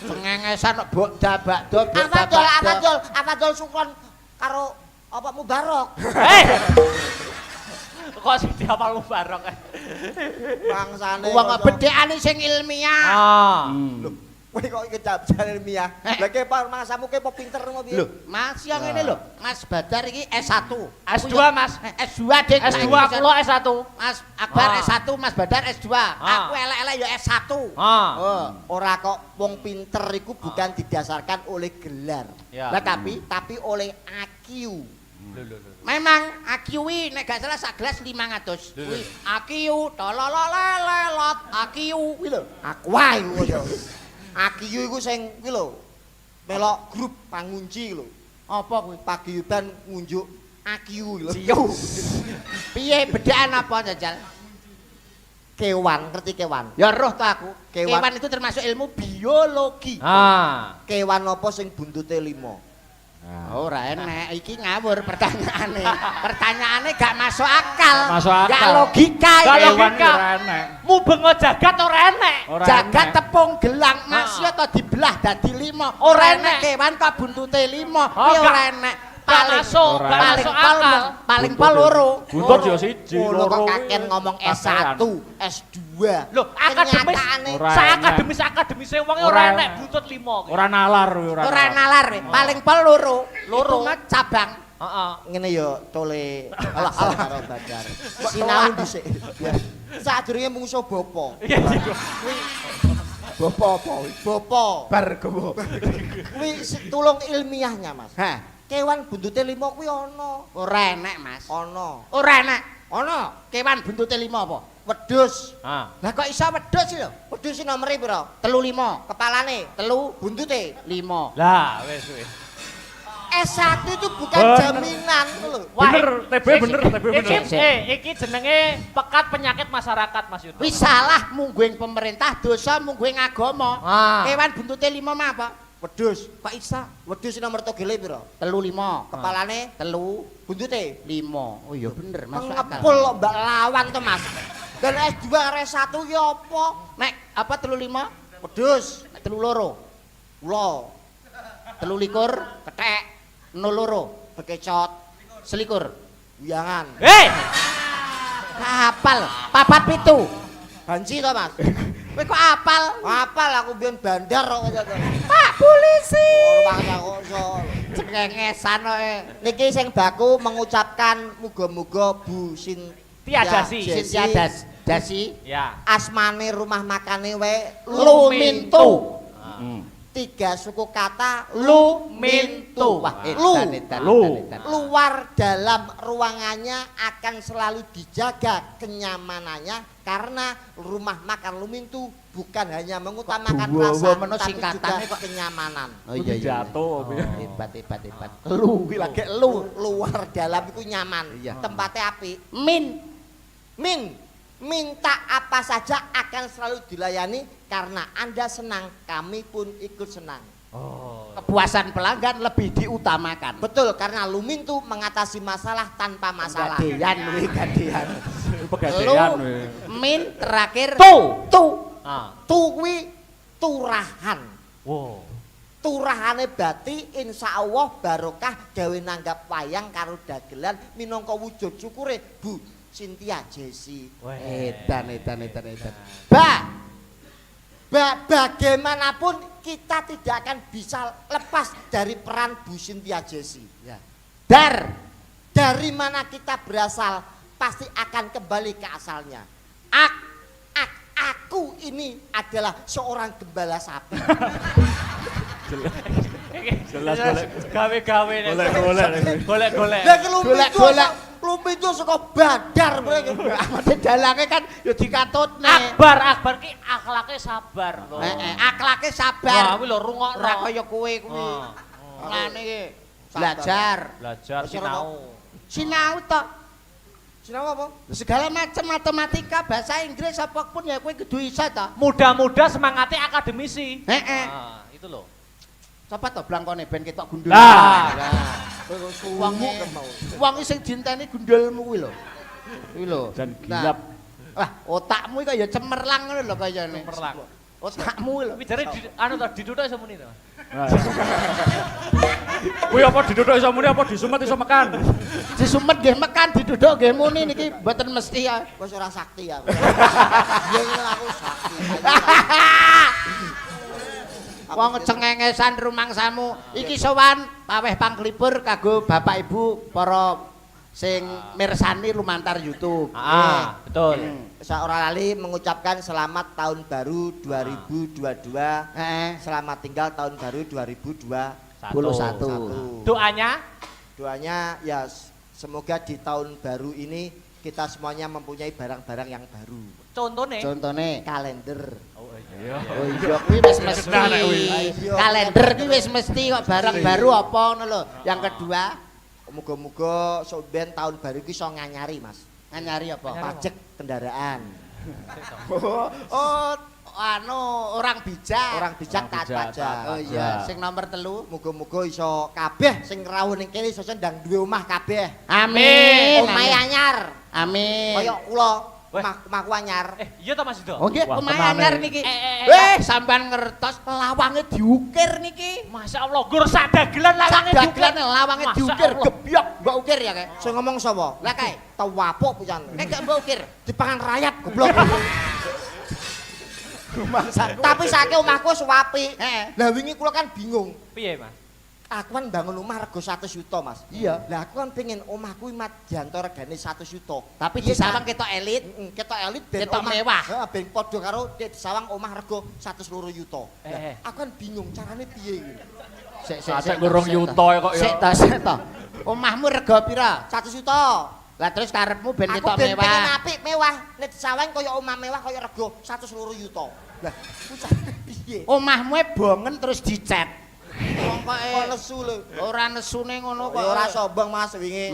Cengengesan bakda bakdo Afadol sukron karo apa Mubarok. Kok sing dihafal Mubarok. Bangsane. Wong bedhekane sing ilmiah. Ah. Kowe kok iki jabjan ilmiah. Lah ke mangsamu ke pinter ngono piye? Lho, Mas yang ngene lho. Mas Badar iki S1. S2 Mas. S2 Dik. S2 kula S1. Mas Akbar Ah. S1, Mas Badar S2. Aku elek-elek ya S1. Oh, ora kok wong pinter iku bukan didasarkan oleh gelar. Ya. Lah tapi oleh IQ. Memang IQ wi nek gak salah sak gelas 500. Kuwi IQ tolololelelot IQ kuwi lho. Aku wae ngono. IQ iku sing kuwi lho. Melok grup pangunci lho. Apa kuwi? Paguyuban ngunjuk IQ lho. Piye bedaan apa jajal? Kewan, ngerti kewan? Ya roh to aku. Kewan. Kewan itu termasuk ilmu biologi. Ah. Kewan apa sing buntute 5? Ora enek iki ngawur pertanyaane. Pertanyaane gak masuk akal. Masuk akal. Gak logika Gak iki. logika. Kewan ki ora enek. Mubengo jagat ora enek. Ora Jagat enek. tepung gelang masya to dibelah dadi 5. Ora enek enek. kewan kok buntute 5. Oh, Kuwi ora gak- enek. gak masuk, gak paling masuk pol akal. paling pol loro. Buntut ya siji, Ngono kok loro. kaken ngomong S1, S2. Loh, akademis. Kenyataane Ora Sa enek. akademis wong Ora ora enek. enek buntut 5. Ora nalar kuwi Ora nalar paling pol loro. Loro. Itu mah cabang. Heeh. ngene ya tole alah karo Badar. Sinau dhisik. Sadurunge mungsuh bapa. Iya, iya. Bapa apa? Bapa. Bar gowo. Kuwi tulung ilmiahnya, Mas. Hah, Kewan buntute 5 kuwi ana. ora enek, Mas. Ana. Ora enek. Ana. Kewan buntute 5 apa? Wedhus. Ah. Lah kok iso wedhus lho? Wedhus iki nomere pira? 35, Kepalane, telu, buntute. 5. Lah, wis wis. S1 itu bukan Bener. jaminan lho. Bener, TB bener, TB bener. Iki jenenge pekat penyakit masyarakat Mas Yudo. Wis salah mungguing pemerintah, dosa mungguing agama. Ah. Kewan buntute 5 mah apa? Wedhus. Kok iso? Wedhus iki nomor togele pira? 35, Kepalane, telu, buntute. 5. Oh iya bener, masuk akal. Ngepul kok mbak lawan to, Mas. Dan S2 R1 ki apa? Nek apa 35? Wedhus. Nek telu loro. Kula 23 kethek, 02 bekecot selikur. wiyangan. Hei, Hafal, 47. Banci to, Mas? Kowe kok hafal? Apal aku biyen bandar kok kaya to. Pak polisi. Ora kok iso. Cengengesan kowe. Niki sing baku mengucapkan muga-muga Bu Tiadasi. Sintia Dasi. Ya. asmane rumah makane wae Lumintu. Hmm. 3 suku kata Lumintu. Wah, Lu. Lu. luar dalam ruangannya akan selalu dijaga kenyamanannya karena rumah makan Lumintu bukan hanya mengutamakan Aduh, rasa meno tapi singkatannya juga kok. kenyamanan. Oh iya iya. Jatuh. Hebat hebat hebat. Lu kuwi lagi lu. Luar dalam itu nyaman. Iya. Tempatnya api. Min. Minta apa saja akan selalu dilayani karena Anda senang, kami pun ikut senang. Kepuasan pelanggan lebih diutamakan. Betul, karena Lumintu mengatasi masalah tanpa masalah. Gadean kuwi gadean. Pegadean Lu, we. min terakhir Tu. tu. Ah. Tu kuwi turahan. Wow. Turahane Bati insya Allah barokah gawe nanggap wayang karo dagelan minangka wujud syukure Bu Sintia Jesi. Edan. Bagaimanapun kita tidak akan bisa lepas dari peran Bu Sintia Jesi. Ya. Dari mana kita berasal pasti akan kembali ke asalnya. Aku ini adalah seorang gembala sapi. Jelas gawe-gawe nek. Golek-golek. Lah kelumpijo Golek-golek. kelumpijo saka badar kowe. Amane dalange kan ya dikatutne. Akbar ki akhlake sabar lho. Akhlake Wah, sabar. kuwi lho rungokno. Ora kaya kowe kuwi. Ngene iki belajar sinau. Sinau to. Sinau apa? Segala macam matematika, bahasa Inggris apapun ya kowe kudu iso to. Muda-muda semangatnya akademisi. Heeh. Itu loh. Sapa to blangkone ben ketok gundul. Lah. Kowe suwangmu kan mau. Wong sing dienteni gundulmu kuwi lho. Kuwi lho. Dan gilap. Wah, otakmu iki kaya cemerlang ngono lho kayane. Cemerlang. Otakmu lho. Tapi jare anu to diduduk iso muni to. Kuwi apa diduduk iso muni apa disumet iso mekan? Disumet nggih mekan diduduk nggih muni niki mboten mesti ya. Wis ora sakti aku. Biyen aku sakti. Wong cengengesan rumangsamu iki sowan paweh panglipur kanggo Bapak Ibu para sing mirsani lumantar YouTube. Betul. Saya ora lali mengucapkan selamat tahun baru 2022. Selamat tinggal tahun baru 2021. Doanya ya semoga di tahun baru ini kita semuanya mempunyai barang-barang yang baru. Contone Kalender. Oh iya kuwi wis mesti. Kalender kuwi wis mesti kok barang baru apa ngono lho. Yang kedua, muga-muga sok ben tahun baru iki iso nganyari, Mas. nganyari apa? Pajak kendaraan. Anu orang bijak. Orang bijak taat pajak. Oh iya, sing nomor 3 muga-muga iso kabeh sing rawuh ning kene iso ndang duwe omah kabeh. Amin. Omahe anyar. Amin. Kaya kula omahku anyar. Iya ta Mas Yudo? Oh nggih, omahe anyar niki. Sampean ngertos lawange diukir niki. Masyaallah, gur sak dagelan lawange diukir. Dagelan lawange diukir gebyok, mbok ukir ya kae. Sing ngomong sapa? Lah kae, Tawapuk pisan. gak mbok ukir. Dipangan rayap goblok. Tapi saiki omahku wis apik. Lah wingi kula kan bingung. Piye, Mas? Aku kan bangun omah rego 100 juta, Mas. Iya. Lah aku kan pengen omahku Madyanto regane 100 juta. Tapi disawang ketok elit, ketok elit ben ketok mewah. Heeh, ben padha karo disawang omah rego 102 juta. Eh. Aku kan bingung carane piye iki. Sik gorong yuto kok ya. Sik to. Omahmu rego pira? 100 juta. Lah terus karepmu ben Aku ketok ben pengen mewah. apik mewah. Nek disawang kaya omah mewah kaya rego 102 juta. Lah, ku carane piye? Omahmu bongen terus dicet. Wong kok nesu lho. Ora nesune ngono kok. Ya ora sombong Mas wingi.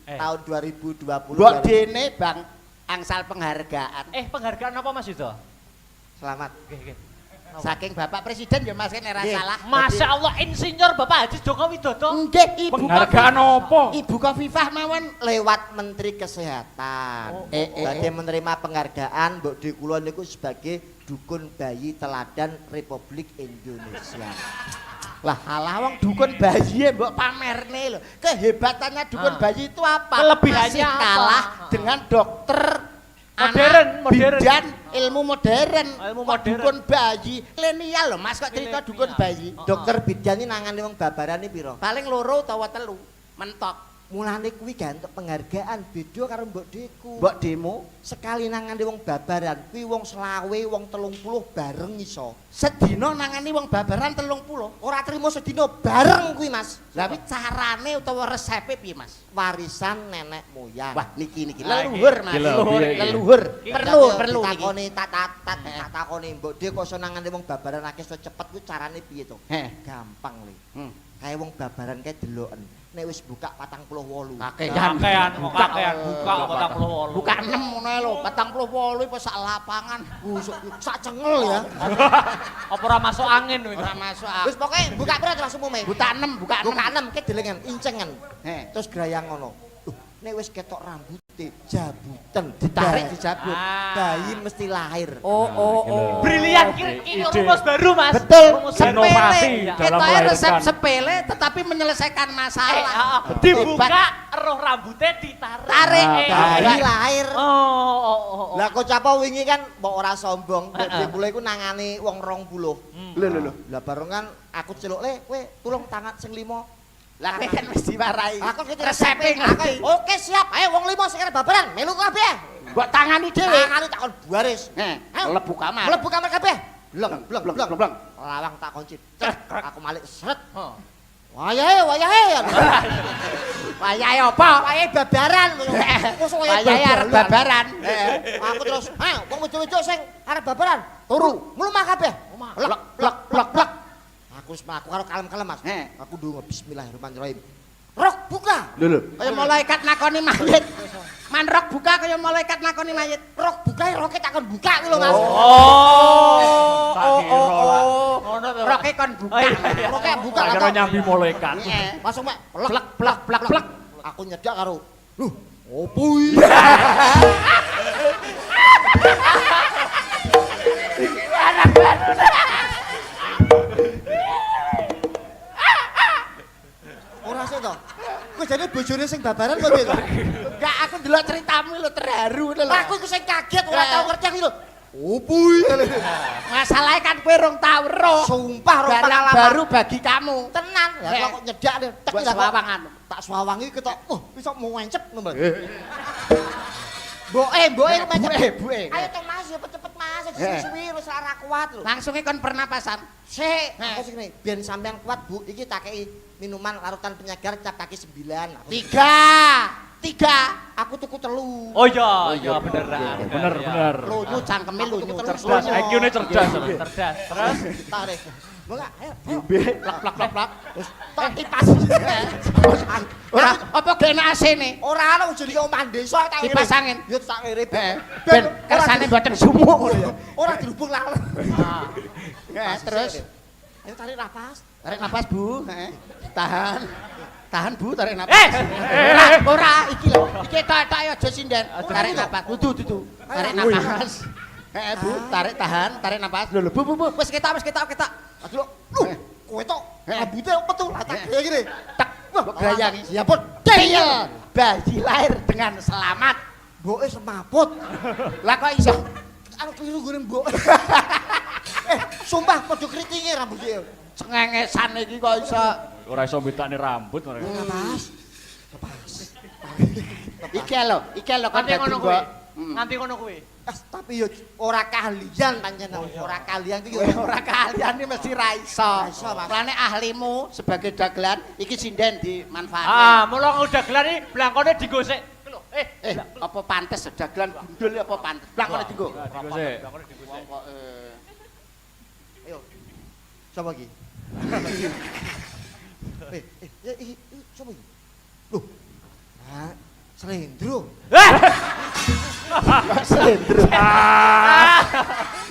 Tahun 2020. Mbok dene Bang angsal penghargaan. Penghargaan apa Mas Yudo? Selamat. Nggih. Saking Bapak Presiden ya Mas nek ora salah. Masyaallah Insinyur Bapak Haji Joko Widodo. Nggih, Ibu Penghargaan apa? Ibu Kofifah mawon Lewat Menteri Kesehatan. Dadi menerima penghargaan Mbok Dwi kula niku sebagai dukun bayi teladan Republik Indonesia. Lah alah wong dukun bayi mbok pamerne lho. Kehebatannya dukun bayi itu apa? Kelebihannya Masih apa? kalah dengan dokter Modern. bidan ilmu modern. Ilmu Kok modern. Dukun bayi milenial lho Mas kok cerita dukun bayi. Dokter bidan ini nangani wong babaran ini piro? Paling 2 utawa 3 mentok. Mulane kuwi gak entuk penghargaan beda karo Mbok Deku. Mbok demo Sekali nangani wong babaran kuwi wong 20, wong 30 bareng iso. sedina nangani wong babaran 30. Ora trimo sedina bareng kuwi Mas. Lah kuwi carane utawa resepe piye Mas? Warisan nenek moyang. Wah niki Lah, leluhur Mas. Gila, piye iki? Leluhur. Perlu niki. takoni tak takoni Mbok Dek kok iso nangani wong babaran akeh iso cepet kuwi carane piye to? Gampang le. Kae wong babaran kae deloken. Nek wis buka 48. Kakean buka 48. Buka 6 ngono ae lho, 48 iku sak lapangan. Sak cengel ya. Apa ora masuk angin kuwi? Ora masuk Wis pokoke buka pira langsung umume. buka 6, buka 6. Buka 6 ke delengen incengen. Heh. Terus grayang ngono. Nek wis ketok rambute jabutan Ditarik dijabut. Bayi mesti lahir. Oh. Brilian ini rumus baru Mas. Betul. Rumus Inovasi Sepele. dalam Kita melahirkan. resep sepele tetapi menyelesaikan masalah. Dibuka roh rambutnya ditarik. Tarik. Bayi lahir. Oh. Lah kok capa wingi kan mbok ora sombong, Mbok kula iku nangani wong 20. Lho. Lah bareng kan aku celuk le, kowe tulung tangan sing 5. Lah kowe kan mesti diwarai. Aku resepe ngerti. Oke siap, ayo wong 5 sing arep babaran, melu kabeh. Mbok tangani dhewe. Tangani takon baris. Mlebu kamar. Mlebu kamar kabeh. bleng. Lawang tak kunci. Aku malik sret. Wayahe. Wayahe apa? Wayahe babaran. Wayahe arep babaran. Aku terus, "Ayo, wong wedok-wedok sing arep babaran, turu. Mlumah kabeh." Blek. Aku wis mlaku karo kalem-kalem, Mas. He. Aku ndonga bismillahirrahmanirrahim. Rok buka. Lho. Kaya malaikat nakoni mayit. Man rok buka kaya malaikat nakoni mayit. Rok buka, roke takon buka kuwi lho, Mas. Ngono to. Roke kon buka. Roke buka Tak kira nyambi malaikat. Langsung mek Plek. Aku nyedak karo, "Loh, opo iki?" Ora sik to. Kowe jane bojone sing babaran kok piye to? Enggak, aku ndelok ceritamu lho terharu lho. Aku iku sing kaget ora tau ngerti aku lho. Opo iki? Masalahe kan kowe rong tau ro. Sumpah ro Barang pengalaman baru bagi kamu. tenan. Lah kok nyedak tek Buat sewawangan. Tak swawangi ketok. Iso muencep ngono. Mboke mencep. Buke. Ayo to Mas, cepet-cepet Mas, suwi wis ora kuat lho. Langsung kon pernapasan. Sik, aku sing ngene, ben sampean kuat Bu, iki tak kei minuman larutan penyegar cap kaki 9. Tiga. Aku tuku 3. Oh iya beneran. Bener. Lunyu cangkeme lunyu. Cerdas, IQ-ne cerdas. Cerdas. Terus Tarik. Enggak, ayo. Plak. Wis tak kipas. Ora apa gene AC-ne? Ora ana ujug iki omah desa tak ngirim. Kipas angin. Yo tak ngirim. Ben kersane mboten sumuk ngono ya. Ora dirubung lah. Terus Ayo tarik napas. tarik napas, Bu. Tahan Bu, tarik napas. Ora iki lho. Iki tok aja sinden. Tarik napas. Dudu. Tarik napas. Bu, tarik napas. Lho, Bu. Wis ketok. Aduh, lho. Kowe tok rambute apa tuh? Latak kaya gini. Tak grayangi. Ya pun. Deyel. Bayi lahir dengan selamat. Mboke semaput. Lah kok iso? Aku keliru gone mbok. Sumpah padha kritinge rambutnya. Cengengesan iki kok iso. Ora iso mbetane rambut mereka. Napas. Iki lho kan nganti dadi ngono mbok. kuwi. Nganti ngono kuwi. Tapi yo ora kalian panjenengan, ora kalian iki Ora kalian iki mesti ra iso. iso, Mas. Mulane ahlimu sebagai dagelan iki sinden dimanfaatke. Mula udah gelar iki blangkone digosek. Lho, Apa pantes dagelan gundul apa pantes? Blangkone dienggo. Digosek. Ayo. Coba iki. Coba iki. Loh. Nah, Slendro. Slendro.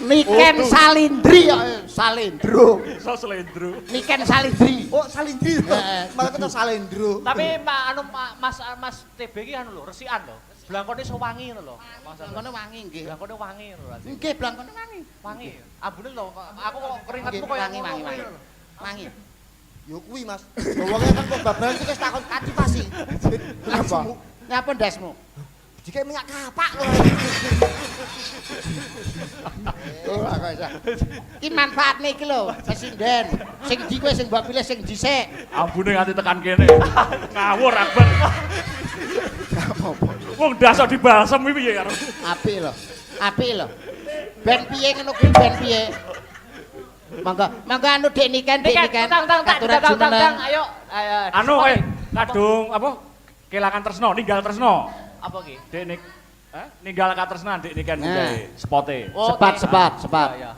Niken Salindri Salendro. Iso slendro. Niken Salindri. Oh, Salindri. Malah kena Salendro. Tapi Mas TB iki anu lho, resikan lho. Blangkone iso wangi ngono lho. Blangkone wangi nggih. Blangkone wangi ngono lho. Nggih, blangkone wangi. Wangi. Ambune lho, aku kok keringetmu koyo Wangi. Wangi. Yo kuwi Mas. Wonge kan kok babaran iki wis takon kativasi. Apa? Ngapa ndasmu? Jika minyak kapak lho. Ora kok iso. Ki manfaatne iki lho, sinden. Sing ndi kowe sing mbok pilih sing dhisik. Ambune nganti tekan kene. Ngawur akbar. Wong dasar dibalsem iki piye karo. Apik lho. Ben piye ngono kuwi ben piye? Mangga anu Dek Niken. Tang, ayo. Anu kadung apa? Kelangan tresno, ninggal tresno. Apa iki? Dek ninggal katresnan Dek Niken gawe spote. Sepat.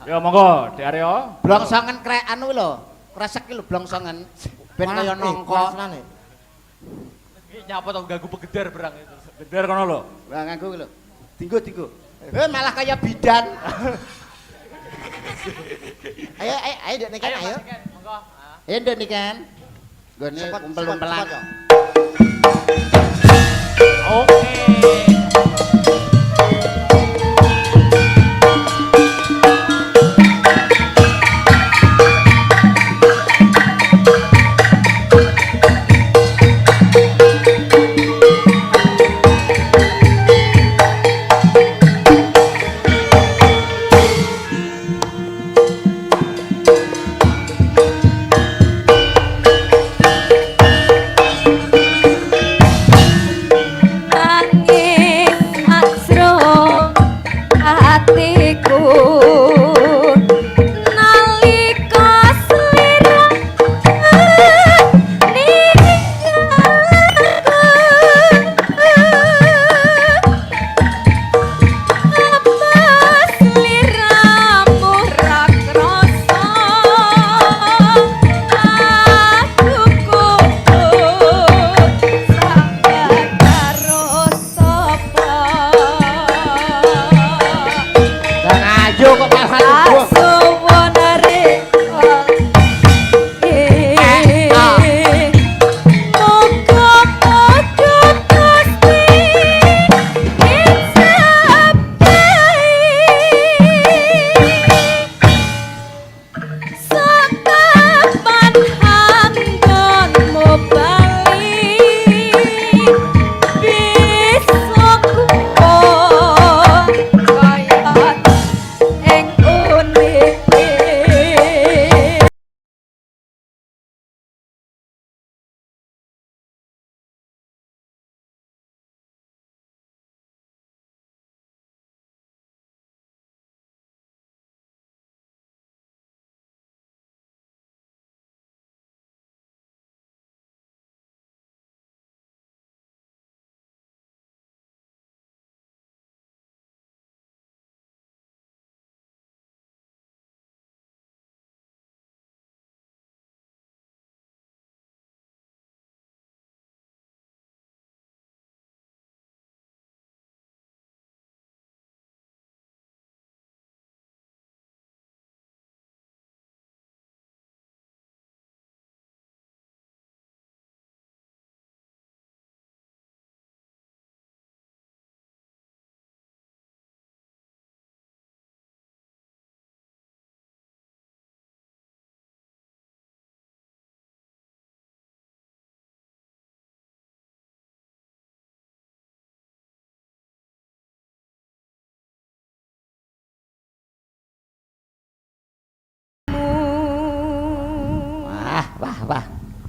Ya monggo, Dek Aryo. Blongsongen krek anu lho. Kresek iki lho blongsongen. Ben kaya nangka. Iki nyapa to ganggu pegedar berang itu. Geder kono lho. Lah nganggo lho. Dinggo. Malah kaya bidan. Ayo Dek Niken ayo. Monggo. Ayo Dek Niken. Gone umpel-umpelan. Oke.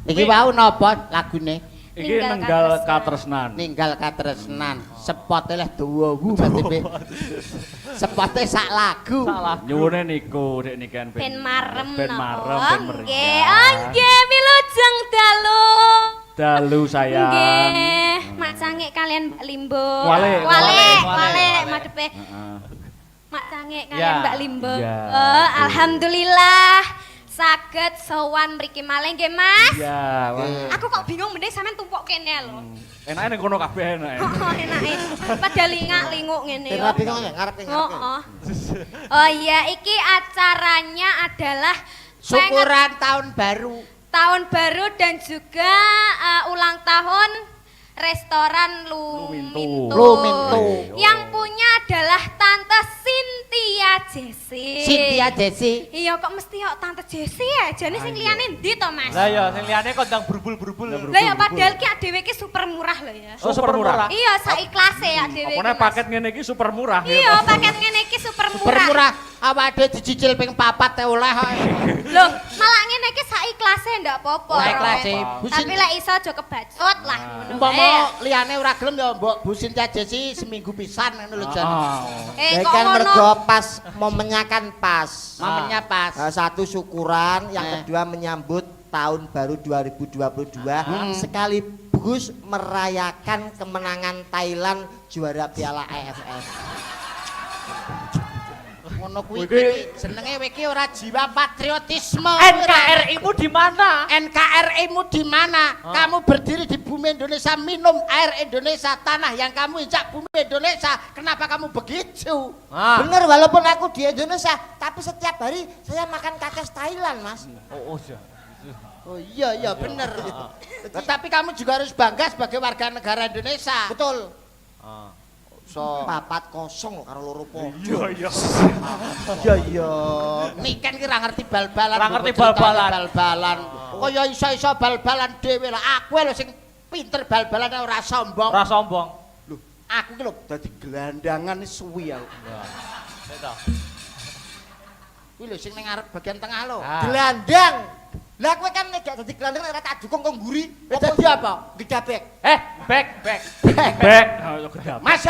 Iki wau napa lagune? Iki nenggal katresnan. Ninggal katresnan. Sepote leh dawa berarti pe. Sepote sak lagu. Nyuwune niku Dek nikan Ben marem ben napa? marem ben meriah. Nggih, nggih wilujeng dalu. Dalu sayang. Nggih, Mak Cangik kalian Mbak Limbo. Wale. Madepe. Heeh. Mak Cangik Ya. kalian Mbak Limbo. Ya. Alhamdulillah saged sowan mriki malih nggih, Mas. Iya, wah. Aku kok bingung mending sampean tumpuk kene lho. Enake ning kono kabeh enake. Oh, enake. Padahal lingak-linguk ngene Ben ya. bingung ya ngarepe ngarepe. Oh iya, iki acaranya adalah Syukuran tahun baru. tahun baru dan juga ulang tahun restoran Luminto. Luminto. Yang punya adalah Tante Cynthia Jesse. Cynthia Jesse. Iya kok mesti kok Tante Jesse ya? Jane sing liyane ndi to, Mas? Lah ya sing liyane kok ndang berbul-berbul. Lah ya padahal ki dhewe ki super murah lho ya. Oh, super murah. Iya, saiklase ya dhewe. Pokoknya paket ngene iki super murah. Iya, paket ngene iki super murah. Super murah. Awake dicicil ping 4 oleh kok. Loh, malah ngene iki saiklase ndak apa-apa. Saiklase. Tapi lek iso aja kebacut lah ngono. Umpama Eh, liyane ora gelem ya mbok Bu Cynthia Jesse seminggu pisan ngono lho Jan. Eh Ya kok kan ngono? mergo pas momennya kan pas. Momennya pas. Satu syukuran, yang kedua menyambut tahun baru 2022 sekaligus merayakan kemenangan Thailand juara Piala AFF. Ngono kuwi Iki- jenenge iki ora jiwa patriotisme. NKRI-mu di mana? NKRI-mu di mana? Kamu berdiri di bumi Indonesia, minum air Indonesia, tanah yang kamu injak bumi Indonesia. Kenapa kamu begitu? Bener walaupun aku di Indonesia, tapi setiap hari saya makan kakek Thailand, Mas. Oh ya. Oh iya bener. Tetapi kamu juga harus bangga sebagai warga negara Indonesia. Betul. So, 4-0 loh karo loro po. Iya. iya. Niken ki ora ngerti bal-balan. Ora ngerti mbok ceritane bal-balan. Bal-balan. Kaya iso-iso bal-balan dhewe lah. Aku lho sing pinter bal-balan ora sombong. Ora sombong. Lho, aku ki lho dadi gelandangan suwi aku. Beto. Kuwi lho sing ning arep bagian tengah lho. Gelandang. Lah kowe kan nek gak dadi gelandang nek ora tak dukung kok mburi. Dadi apa? Gedabek. Back. Bek. Oh, gedap. Mas